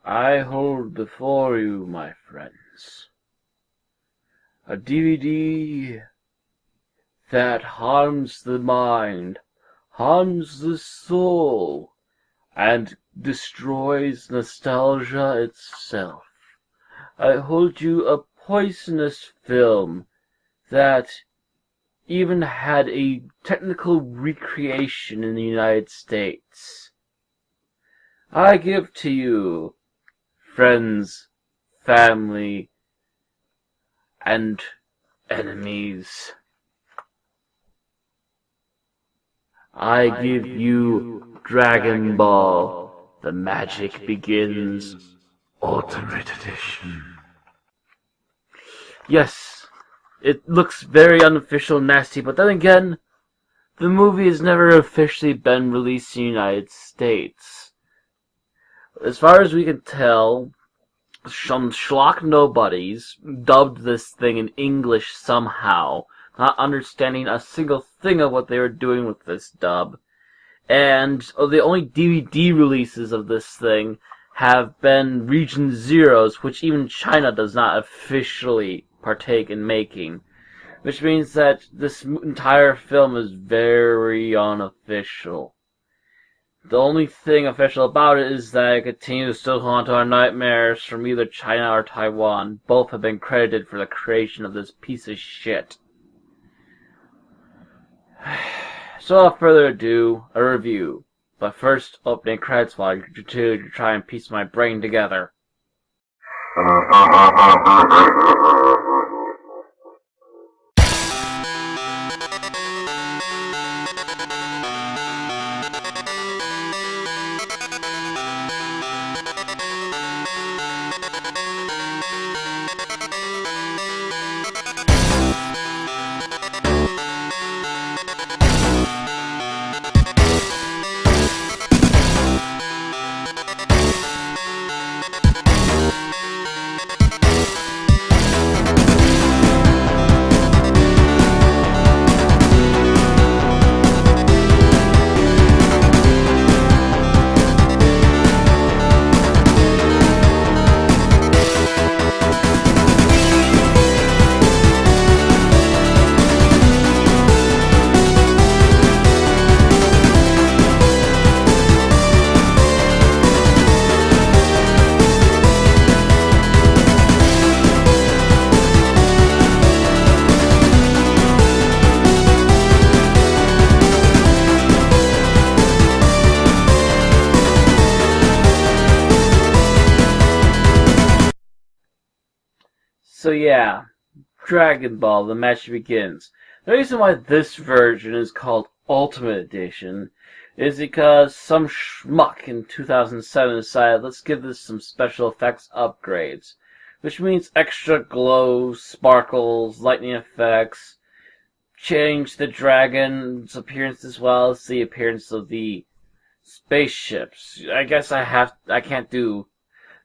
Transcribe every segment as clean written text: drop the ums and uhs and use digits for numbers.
I hold before you, my friends, a DVD that harms the mind, harms the soul, and destroys nostalgia itself. I hold you a poisonous film that even had a technical recreation in the United States. I give to you, friends, family, and enemies. I give you Dragon Ball, The Magic Begins, Ultimate Edition. Yes, it looks very unofficial and nasty, but then again, the movie has never officially been released in the United States. As far as we can tell, some schlock nobodies dubbed this thing in English somehow, not understanding a single thing of what they were doing with this dub. And the only DVD releases of this thing have been Region Zeros, which even China does not officially partake in making. Which means that this entire film is very unofficial. The only thing official about it is that it continues to still haunt our nightmares from either China or Taiwan. Both have been credited for the creation of this piece of shit. So without further ado, a review. But first, opening credits while I continue to try and piece my brain together. So yeah, Dragon Ball, The Match Begins. The reason why this version is called Ultimate Edition is because some schmuck in 2007 decided, let's give this some special effects upgrades. Which means extra glow, sparkles, lightning effects, change the dragon's appearance as well as the appearance of the spaceships. I guess I can't do,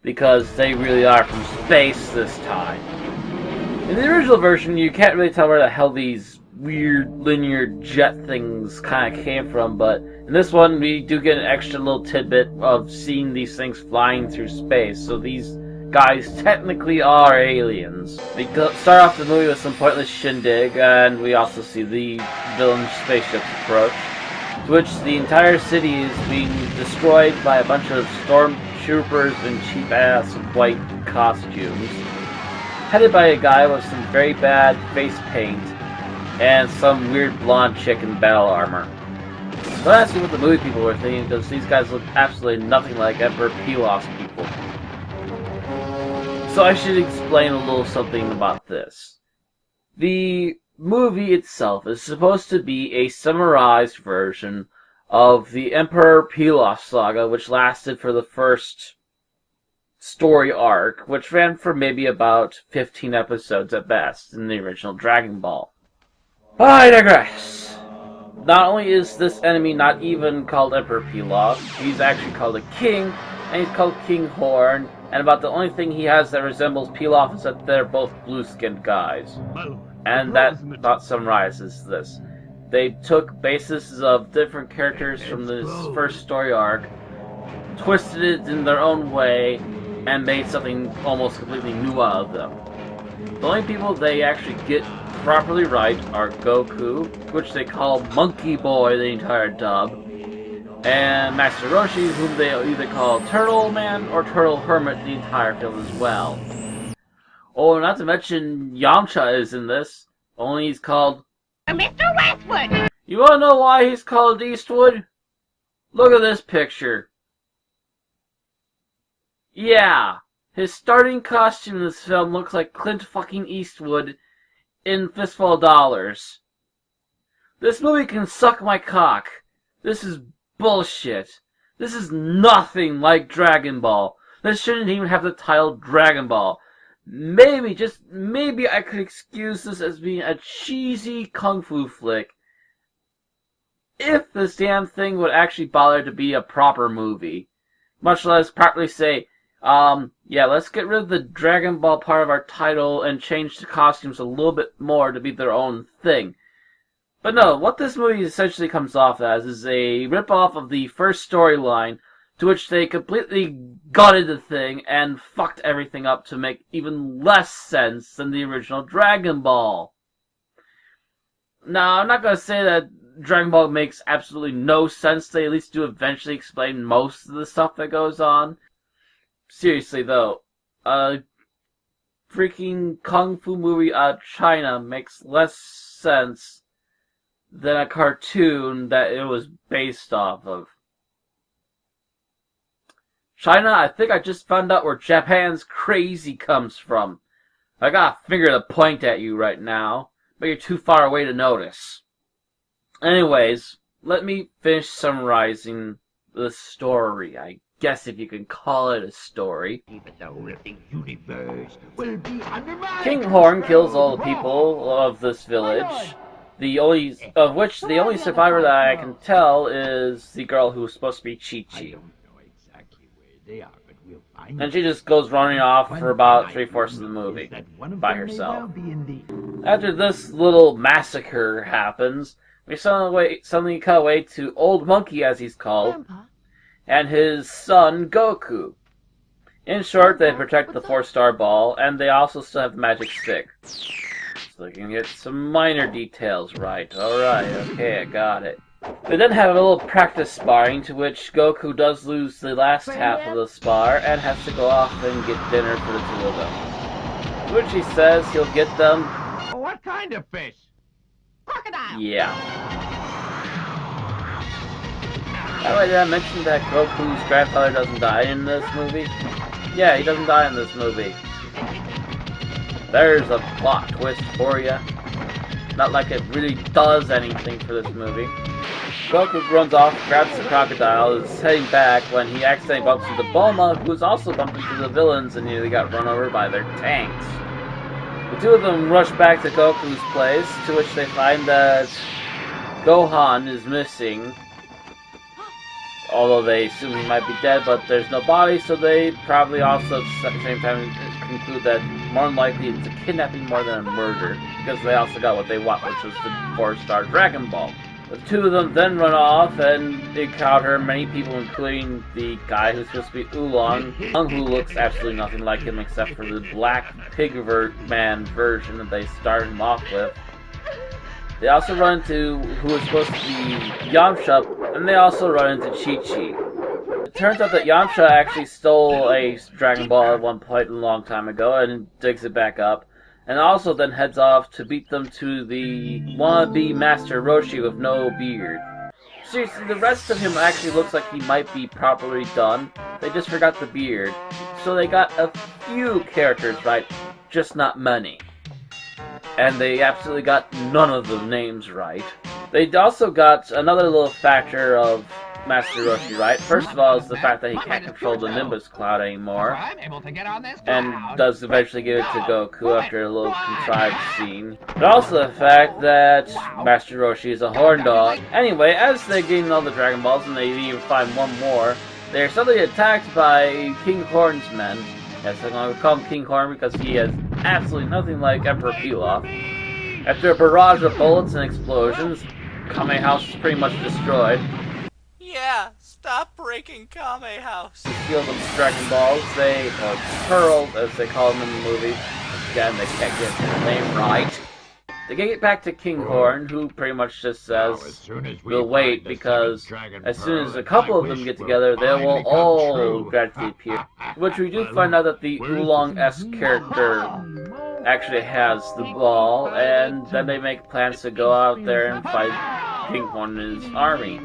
because they really are from space this time. In the original version, you can't really tell where the hell these weird linear jet things kind of came from, but in this one, we do get an extra little tidbit of seeing these things flying through space, so these guys technically are aliens. We start off the movie with some pointless shindig, and we also see the villain spaceships approach, to which the entire city is being destroyed by a bunch of stormtroopers in cheap-ass white costumes, headed by a guy with some very bad face paint and some weird blonde chick in battle armor. Don't ask me what the movie people were thinking, because these guys look absolutely nothing like Emperor Pilaf's people. So I should explain a little something about this. The movie itself is supposed to be a summarized version of the Emperor Pilaf saga, which lasted for the first story arc, which ran for maybe about 15 episodes at best in the original Dragon Ball. But I digress. Not only is this enemy not even called Emperor Pilaf, he's actually called a king, and he's called King Horn, and about the only thing he has that resembles Pilaf is that they're both blue-skinned guys. And that about summarizes this. They took bases of different characters from this first story arc, twisted it in their own way, and made something almost completely new out of them. The only people they actually get properly right are Goku, which they call Monkey Boy the entire dub, and Master Roshi, whom they either call Turtle Man or Turtle Hermit the entire film as well. Oh, not to mention Yamcha is in this, only he's called Mr. Westwood! You wanna know why he's called Eastwood? Look at this picture. Yeah, his starting costume in this film looks like Clint fucking Eastwood in Fistful of Dollars. This movie can suck my cock. This is bullshit. This is nothing like Dragon Ball. This shouldn't even have the title Dragon Ball. Maybe, just maybe I could excuse this as being a cheesy kung fu flick if this damn thing would actually bother to be a proper movie. Much less properly say, yeah, let's get rid of the Dragon Ball part of our title and change the costumes a little bit more to be their own thing. But no, what this movie essentially comes off as is a rip-off of the first storyline, to which they completely gutted the thing and fucked everything up to make even less sense than the original Dragon Ball. Now, I'm not going to say that Dragon Ball makes absolutely no sense. They at least do eventually explain most of the stuff that goes on. Seriously, though, a freaking kung fu movie out of China makes less sense than a cartoon that it was based off of. China, I think I just found out where Japan's crazy comes from. I got a finger to point at you right now, but you're too far away to notice. Anyways, let me finish summarizing the story, I guess if you can call it a story. King Horn kills all the people of this village, the only survivor that I can tell is the girl who's supposed to be Chi-Chi. And she just goes running off for about 3/4 of the movie by herself. After this little massacre happens, we suddenly cut away to Old Monkey, as he's called, and his son Goku. In short, they protect the 4-star ball, and they also still have the magic stick. So they can get some minor details right. Alright, okay, I got it. They then have a little practice sparring, to which Goku does lose the last half of the spar and has to go off and get dinner for the two of them. To which he says he'll get them... What kind of fish? Crocodile! Yeah. By the way, did I mention that Goku's grandfather doesn't die in this movie? Yeah, he doesn't die in this movie. There's a plot twist for ya. Not like it really does anything for this movie. Goku runs off, grabs the crocodile, is heading back when he accidentally bumps into Bulma, who's also bumped into the villains and nearly got run over by their tanks. The two of them rush back to Goku's place, to which they find that Gohan is missing. Although they assume he might be dead, but there's no body, so they probably also at the same time conclude that more than likely it's a kidnapping more than a murder, because they also got what they want, which was the 4-star Dragon Ball. The two of them then run off and encounter many people, including the guy who's supposed to be Oolong, who looks absolutely nothing like him except for the black pig-man version that they started him off with. They also run into who is supposed to be Yamcha, and they also run into Chi-Chi. It turns out that Yamcha actually stole a Dragon Ball at one point a long time ago and digs it back up, and also then heads off to beat them to the wannabe Master Roshi with no beard. Seriously, the rest of him actually looks like he might be properly done. They just forgot the beard. So they got a few characters right, just not many. And they absolutely got none of the names right. They also got another little factor of Master Roshi right. First of all is the fact that he can't control the Nimbus Cloud anymore, and does eventually give it to Goku after a little contrived scene. But also the fact that Master Roshi is a horn dog. Anyway, as they gain all the Dragon Balls and they even find one more, they are suddenly attacked by King Horn's men. Yes, I'm going to call him King Horn because he is absolutely nothing like Emperor Pilaf. After a barrage of bullets and explosions, Kame House is pretty much destroyed. Yeah, Stop breaking Kame House. Field of Dragon Balls, or Pearls, as they call them in the movie. Again, they can't get their name right. They get back to King Horn, who pretty much just says, we'll wait, because as soon as a couple of them get together, they will all gradually appear. Which we do find out that the Oolong-esque character actually has the ball, and then they make plans to go out there and fight King Horn and his army.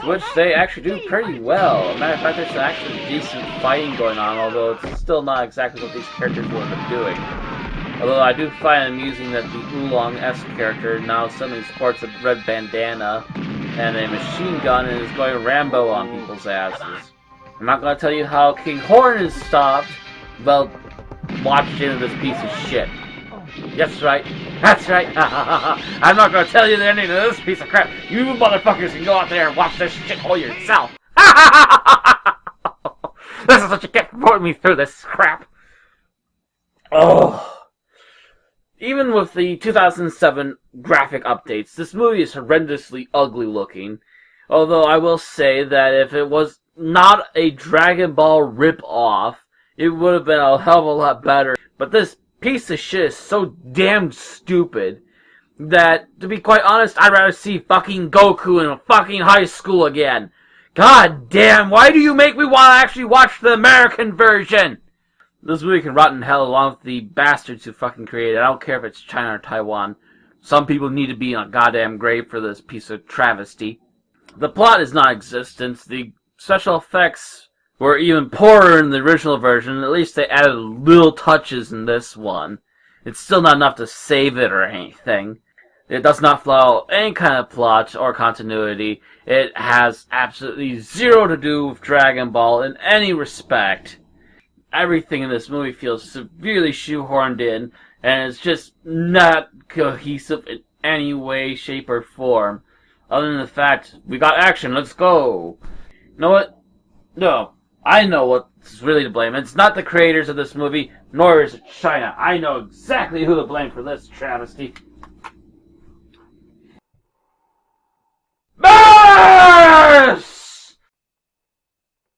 To which they actually do pretty well. As a matter of fact, there's actually decent fighting going on, although it's still not exactly what these characters will end up doing. Although I do find it amusing that the Oolong-esque character now suddenly sports a red bandana and a machine gun and is going Rambo on people's asses. I'm not going to tell you how King Horn is stopped, well, watch into this piece of shit. That's right. That's right. I'm not going to tell you the ending of this piece of crap. You motherfuckers can go out there and watch this shit all yourself. This is what you get for putting me through this crap. Oh. Even with the 2007 graphic updates, this movie is horrendously ugly looking. Although I will say that if it was not a Dragon Ball rip-off, it would have been a hell of a lot better. But this piece of shit is so damn stupid that, to be quite honest, I'd rather see fucking Goku in a fucking high school again. God damn, why do you make me want to actually watch the American version? This movie can rot in hell along with the bastards who fucking created it. I don't care if it's China or Taiwan. Some people need to be in a goddamn grave for this piece of travesty. The plot is non-existent. The special effects were even poorer in the original version. At least they added little touches in this one. It's still not enough to save it or anything. It does not follow any kind of plot or continuity. It has absolutely zero to do with Dragon Ball in any respect. Everything in this movie feels severely shoehorned in, and it's just not cohesive in any way, shape, or form. Other than the fact, we got action, let's go. You know what? No, I know what's really to blame. It's not the creators of this movie, nor is it China. I know exactly who to blame for this travesty. Bass!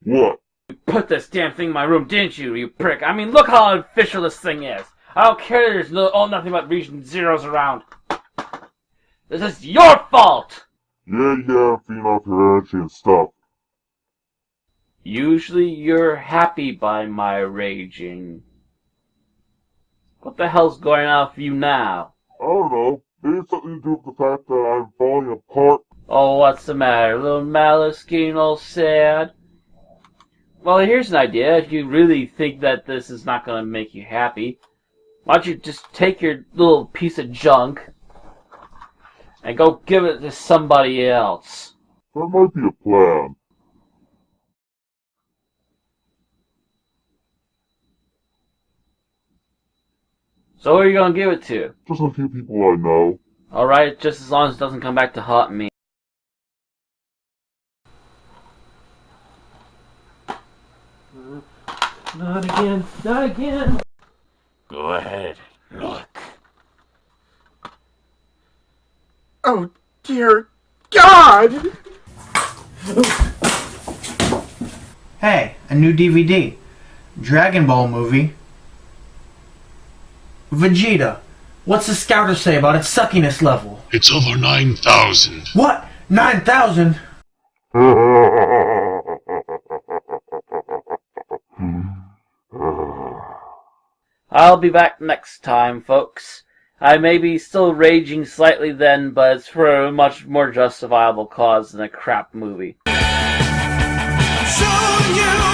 What? You put this damn thing in my room, didn't you, you prick? I mean, look how unofficial this thing is. I don't care there's nothing but Region Zeros around. This is your fault! Yeah, feeding off your energy and stuff. Usually you're happy by my raging. What the hell's going on for you now? I don't know. Maybe it's something to do with the fact that I'm falling apart. Oh, what's the matter? Little Malice getting all sad? Well, here's an idea. If you really think that this is not going to make you happy, why don't you just take your little piece of junk and go give it to somebody else? That might be a plan. So who are you going to give it to? Just a few people I know. Alright, just as long as it doesn't come back to haunt me. Not again, not again! Go ahead, look. Oh, dear God! Hey, a new DVD. Dragon Ball movie. Vegeta. What's the scouter say about its suckiness level? It's over 9,000. What? 9,000? I'll be back next time, folks. I may be still raging slightly then, but it's for a much more justifiable cause than a crap movie. Soon you